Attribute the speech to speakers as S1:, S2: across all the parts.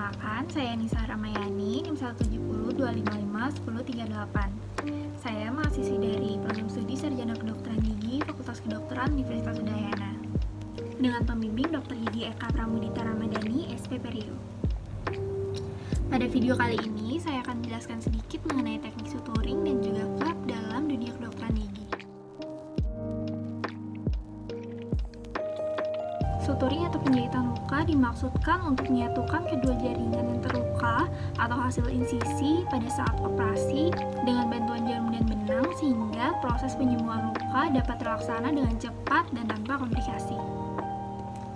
S1: Perkenalkan, saya Nisa Ramayani, NIM 17025510338. Saya mahasiswi dari Program Studi Sarjana Kedokteran Gigi, Fakultas Kedokteran Universitas Udayana. Dengan pembimbing Dr. Gigi Eka Pramudita Ramadhani, SPP Riau. Pada video kali ini, saya akan menjelaskan sedikit mengenai teknik suturing dan juga flap dalam dunia kedokteran gigi. Suturing atau penjahitan luka dimaksudkan untuk menyatukan kedua jaringan yang terluka atau hasil insisi pada saat operasi dengan bantuan jarum dan benang sehingga proses penyembuhan luka dapat terlaksana dengan cepat dan tanpa komplikasi.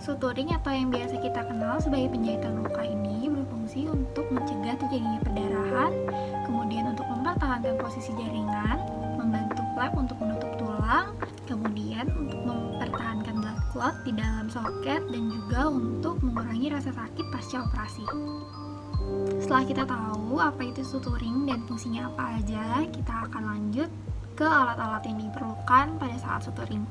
S1: Suturing atau yang biasa kita kenal sebagai penjahitan luka ini berfungsi untuk mencegah terjadinya perdarahan, kemudian untuk mempertahankan posisi jaringan, membantu flap untuk menutup tulang, kemudian untuk mempertahankan blood clot di dalam soket, dan juga untuk mengurangi rasa sakit pasca operasi. Setelah kita tahu apa itu suturing dan fungsinya apa aja, kita akan lanjut ke alat-alat yang diperlukan pada saat suturing.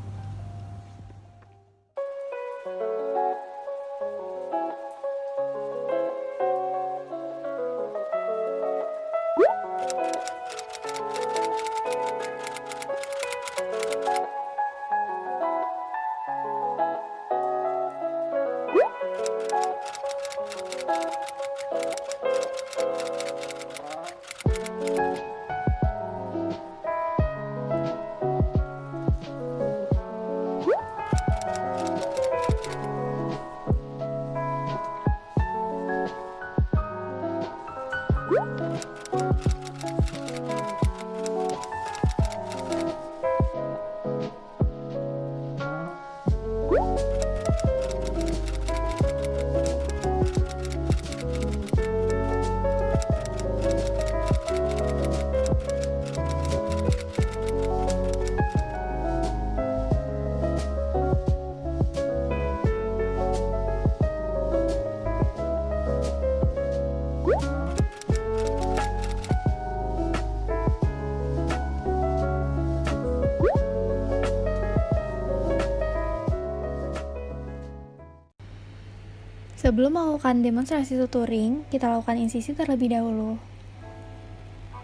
S1: Sebelum melakukan demonstrasi suturing, kita lakukan insisi terlebih dahulu.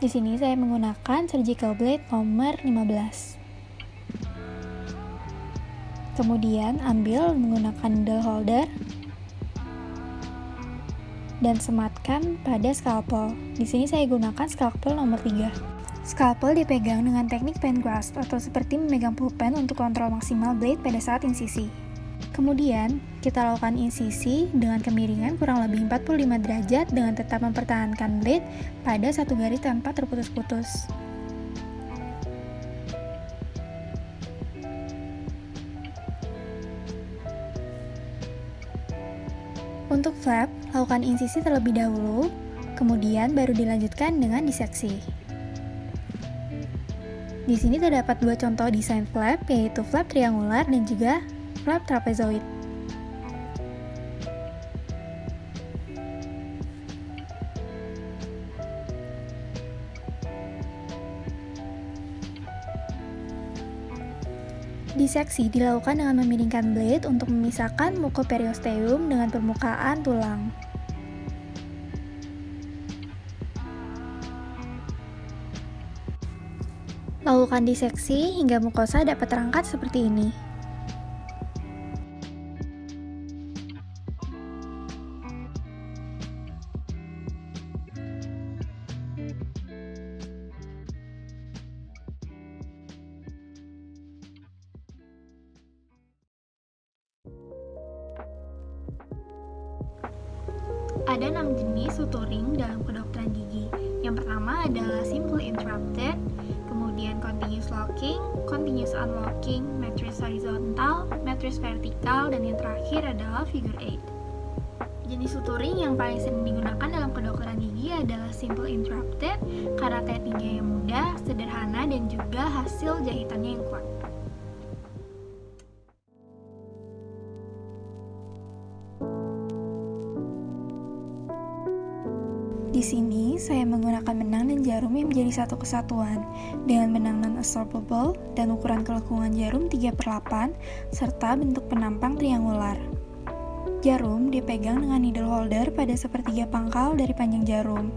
S1: Di sini saya menggunakan surgical blade nomor 15. Kemudian ambil menggunakan needle holder dan sematkan pada scalpel. Di sini saya gunakan scalpel nomor 3. Scalpel dipegang dengan teknik pen grasp atau seperti memegang pulpen untuk kontrol maksimal blade pada saat insisi. Kemudian, kita lakukan insisi dengan kemiringan kurang lebih 45 derajat dengan tetap mempertahankan blade pada satu garis tanpa terputus-putus. Untuk flap, lakukan insisi terlebih dahulu, kemudian baru dilanjutkan dengan diseksi. Di sini terdapat dua contoh desain flap, yaitu flap triangular dan juga flap trapezoid. Diseksi dilakukan dengan memiringkan blade untuk memisahkan mukoperiosteum dengan permukaan tulang. Lakukan diseksi hingga mukosa dapat terangkat seperti ini. Ada 6 jenis suturing dalam kedokteran gigi. Yang pertama adalah simple interrupted, kemudian continuous locking, continuous unlocking, matrix horizontal, matrix vertikal, dan yang terakhir adalah figure 8. Jenis suturing yang paling sering digunakan dalam kedokteran gigi adalah simple interrupted karena tekniknya yang mudah, sederhana, dan juga hasil jahitannya yang kuat. Di sini, saya menggunakan benang dan jarum yang menjadi satu kesatuan dengan benang non-absorbable dan ukuran kelekungan jarum 3/8 serta bentuk penampang triangular. Jarum dipegang dengan needle holder pada sepertiga pangkal dari panjang jarum.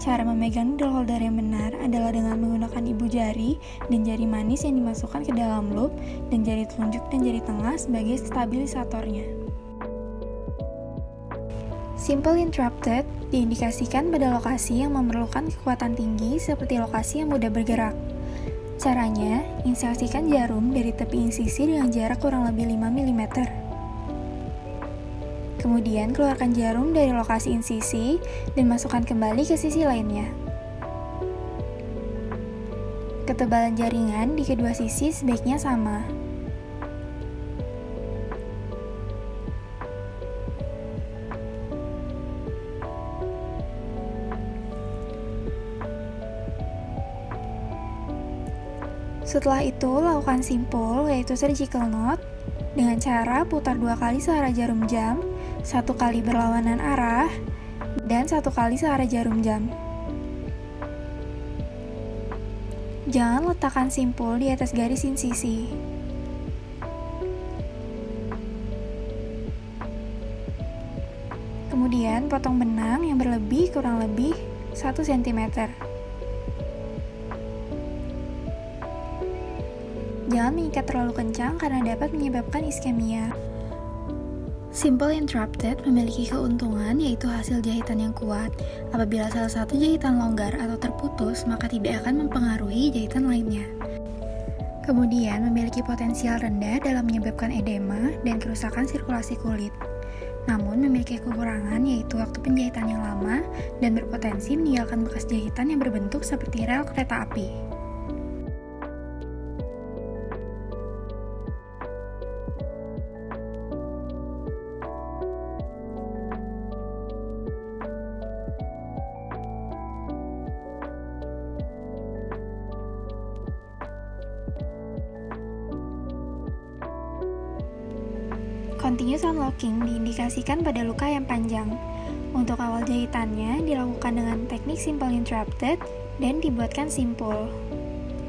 S1: Cara memegang needle holder yang benar adalah dengan menggunakan ibu jari dan jari manis yang dimasukkan ke dalam loop dan jari telunjuk dan jari tengah sebagai stabilisatornya. Simple interrupted diindikasikan pada lokasi yang memerlukan kekuatan tinggi seperti lokasi yang mudah bergerak. Caranya, insersikan jarum dari tepi insisi dengan jarak kurang lebih 5 mm. Kemudian keluarkan jarum dari lokasi insisi dan masukkan kembali ke sisi lainnya. Ketebalan jaringan di kedua sisi sebaiknya sama. Setelah itu, lakukan simpul, yaitu surgical knot, dengan cara putar 2 kali searah jarum jam, 1 kali berlawanan arah, dan 1 kali searah jarum jam. Jangan letakkan simpul di atas garis insisi. Kemudian, potong benang yang berlebih kurang lebih 1 cm. Jangan mengikat terlalu kencang karena dapat menyebabkan iskemia. Simple interrupted memiliki keuntungan yaitu hasil jahitan yang kuat. Apabila salah satu jahitan longgar atau terputus, maka tidak akan mempengaruhi jahitan lainnya. Kemudian memiliki potensial rendah dalam menyebabkan edema dan kerusakan sirkulasi kulit. Namun memiliki kekurangan yaitu waktu penjahitan yang lama dan berpotensi meninggalkan bekas jahitan yang berbentuk seperti rel kereta api. Continuous unlocking diindikasikan pada luka yang panjang. Untuk awal jahitannya dilakukan dengan teknik simple interrupted dan dibuatkan simpul.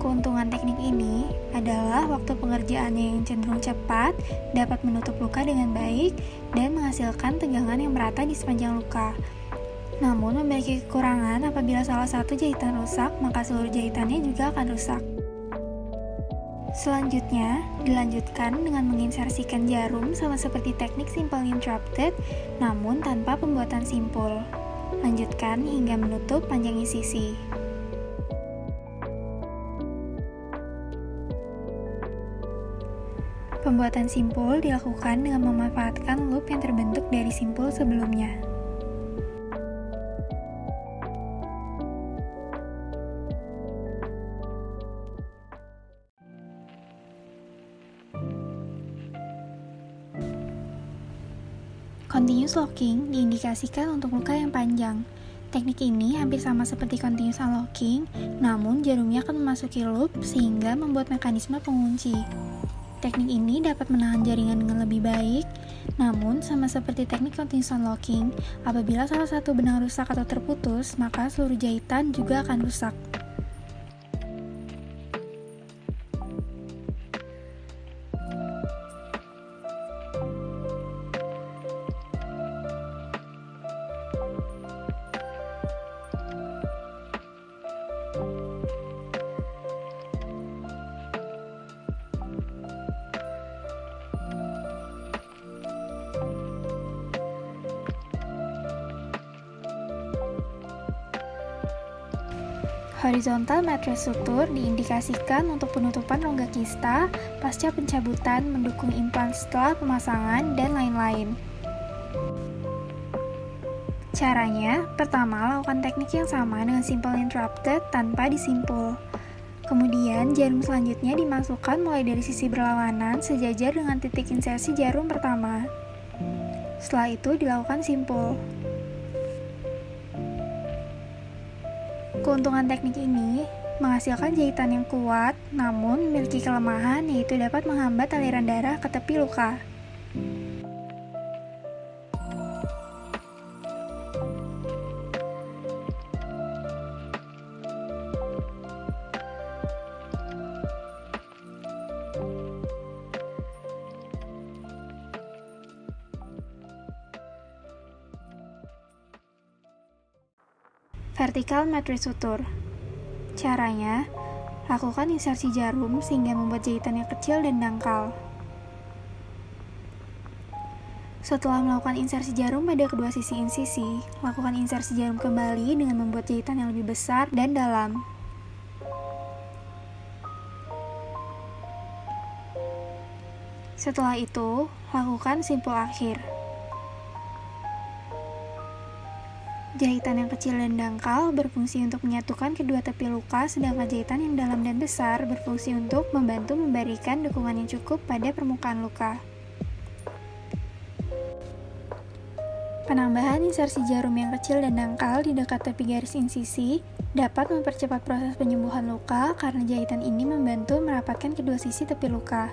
S1: Keuntungan teknik ini adalah waktu pengerjaannya yang cenderung cepat, dapat menutup luka dengan baik, dan menghasilkan tegangan yang merata di sepanjang luka. Namun memiliki kekurangan apabila salah satu jahitan rusak, maka seluruh jahitannya juga akan rusak. Selanjutnya, dilanjutkan dengan menginsersikan jarum sama seperti teknik simple interrupted, namun tanpa pembuatan simpul. Lanjutkan hingga menutup panjang insisi. Pembuatan simpul dilakukan dengan memanfaatkan loop yang terbentuk dari simpul sebelumnya. Continuous locking diindikasikan untuk luka yang panjang. Teknik ini hampir sama seperti continuous unlocking, namun jarumnya akan memasuki loop sehingga membuat mekanisme pengunci. Teknik ini dapat menahan jaringan dengan lebih baik, namun sama seperti teknik continuous unlocking, apabila salah satu benang rusak atau terputus, maka seluruh jahitan juga akan rusak. Horizontal mattress suture diindikasikan untuk penutupan rongga kista, pasca pencabutan, mendukung implan setelah pemasangan, dan lain-lain. Caranya, pertama lakukan teknik yang sama dengan simple interrupted tanpa disimpul. Kemudian, jarum selanjutnya dimasukkan mulai dari sisi berlawanan sejajar dengan titik insersi jarum pertama. Setelah itu dilakukan simpul. Keuntungan teknik ini menghasilkan jahitan yang kuat, namun memiliki kelemahan yaitu dapat menghambat aliran darah ke tepi luka. Vertical matrix sutur. Caranya, lakukan insersi jarum sehingga membuat jahitan yang kecil dan dangkal. Setelah melakukan insersi jarum pada kedua sisi insisi, lakukan insersi jarum kembali dengan membuat jahitan yang lebih besar dan dalam. Setelah itu, lakukan simpul akhir. Jahitan yang kecil dan dangkal berfungsi untuk menyatukan kedua tepi luka, sedangkan jahitan yang dalam dan besar berfungsi untuk membantu memberikan dukungan yang cukup pada permukaan luka. Penambahan insersi jarum yang kecil dan dangkal di dekat tepi garis insisi dapat mempercepat proses penyembuhan luka karena jahitan ini membantu merapatkan kedua sisi tepi luka.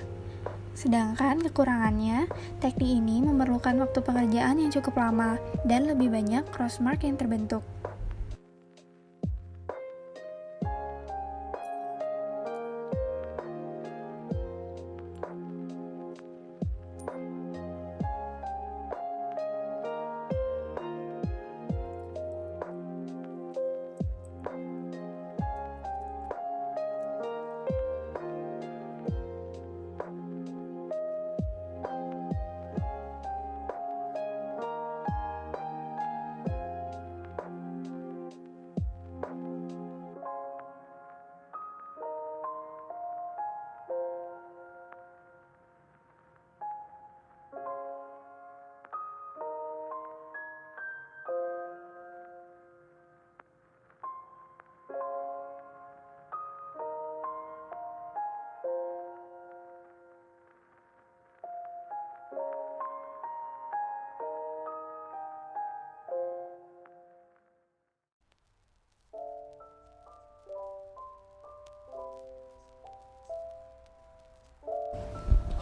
S1: Sedangkan kekurangannya, teknik ini memerlukan waktu pengerjaan yang cukup lama dan lebih banyak cross mark yang terbentuk.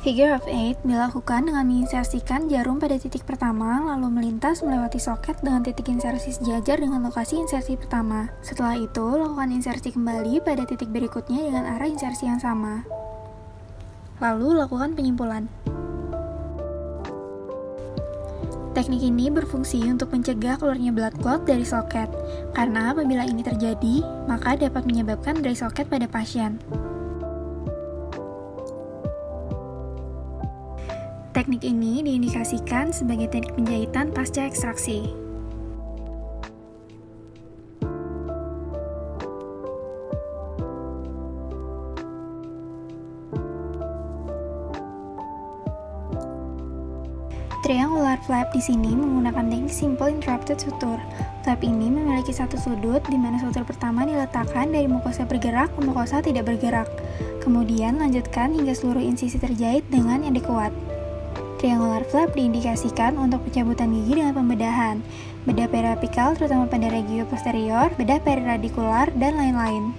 S1: Figure of 8 dilakukan dengan menginsersikan jarum pada titik pertama, lalu melintas melewati soket dengan titik insersi sejajar dengan lokasi insersi pertama. Setelah itu, lakukan insersi kembali pada titik berikutnya dengan arah insersi yang sama. Lalu, lakukan penyimpulan. Teknik ini berfungsi untuk mencegah keluarnya blood clot dari soket, karena apabila ini terjadi, maka dapat menyebabkan dry socket pada pasien. Teknik ini diindikasikan sebagai teknik penjahitan pasca ekstraksi. Triangular flap di sini menggunakan teknik simple interrupted suture. Flap ini memiliki satu sudut di mana sutur pertama diletakkan dari mukosa bergerak ke mukosa tidak bergerak. Kemudian lanjutkan hingga seluruh insisi terjahit dengan yang dikuat. Triangular flap diindikasikan untuk pencabutan gigi dengan pembedahan, bedah periapikal terutama pada regio posterior, bedah periradikular, dan lain-lain.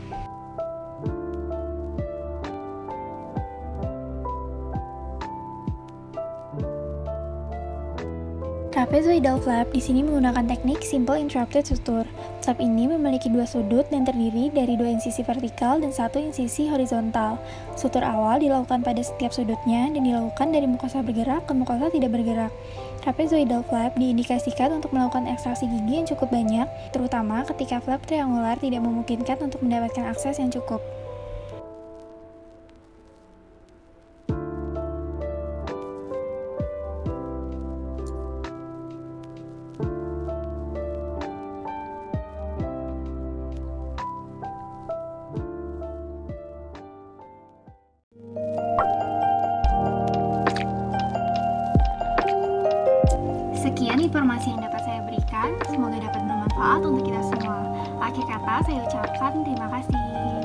S1: Trapezoidal flap di sini menggunakan teknik simple interrupted suture. Flap ini memiliki dua sudut dan terdiri dari dua insisi vertikal dan satu insisi horizontal. Sutur awal dilakukan pada setiap sudutnya dan dilakukan dari mukosa bergerak ke mukosa tidak bergerak. Trapezoidal flap diindikasikan untuk melakukan ekstraksi gigi yang cukup banyak, terutama ketika flap triangular tidak memungkinkan untuk mendapatkan akses yang cukup. Sekian informasi yang dapat saya berikan, semoga dapat bermanfaat untuk kita semua. Akhir kata, saya ucapkan terima kasih.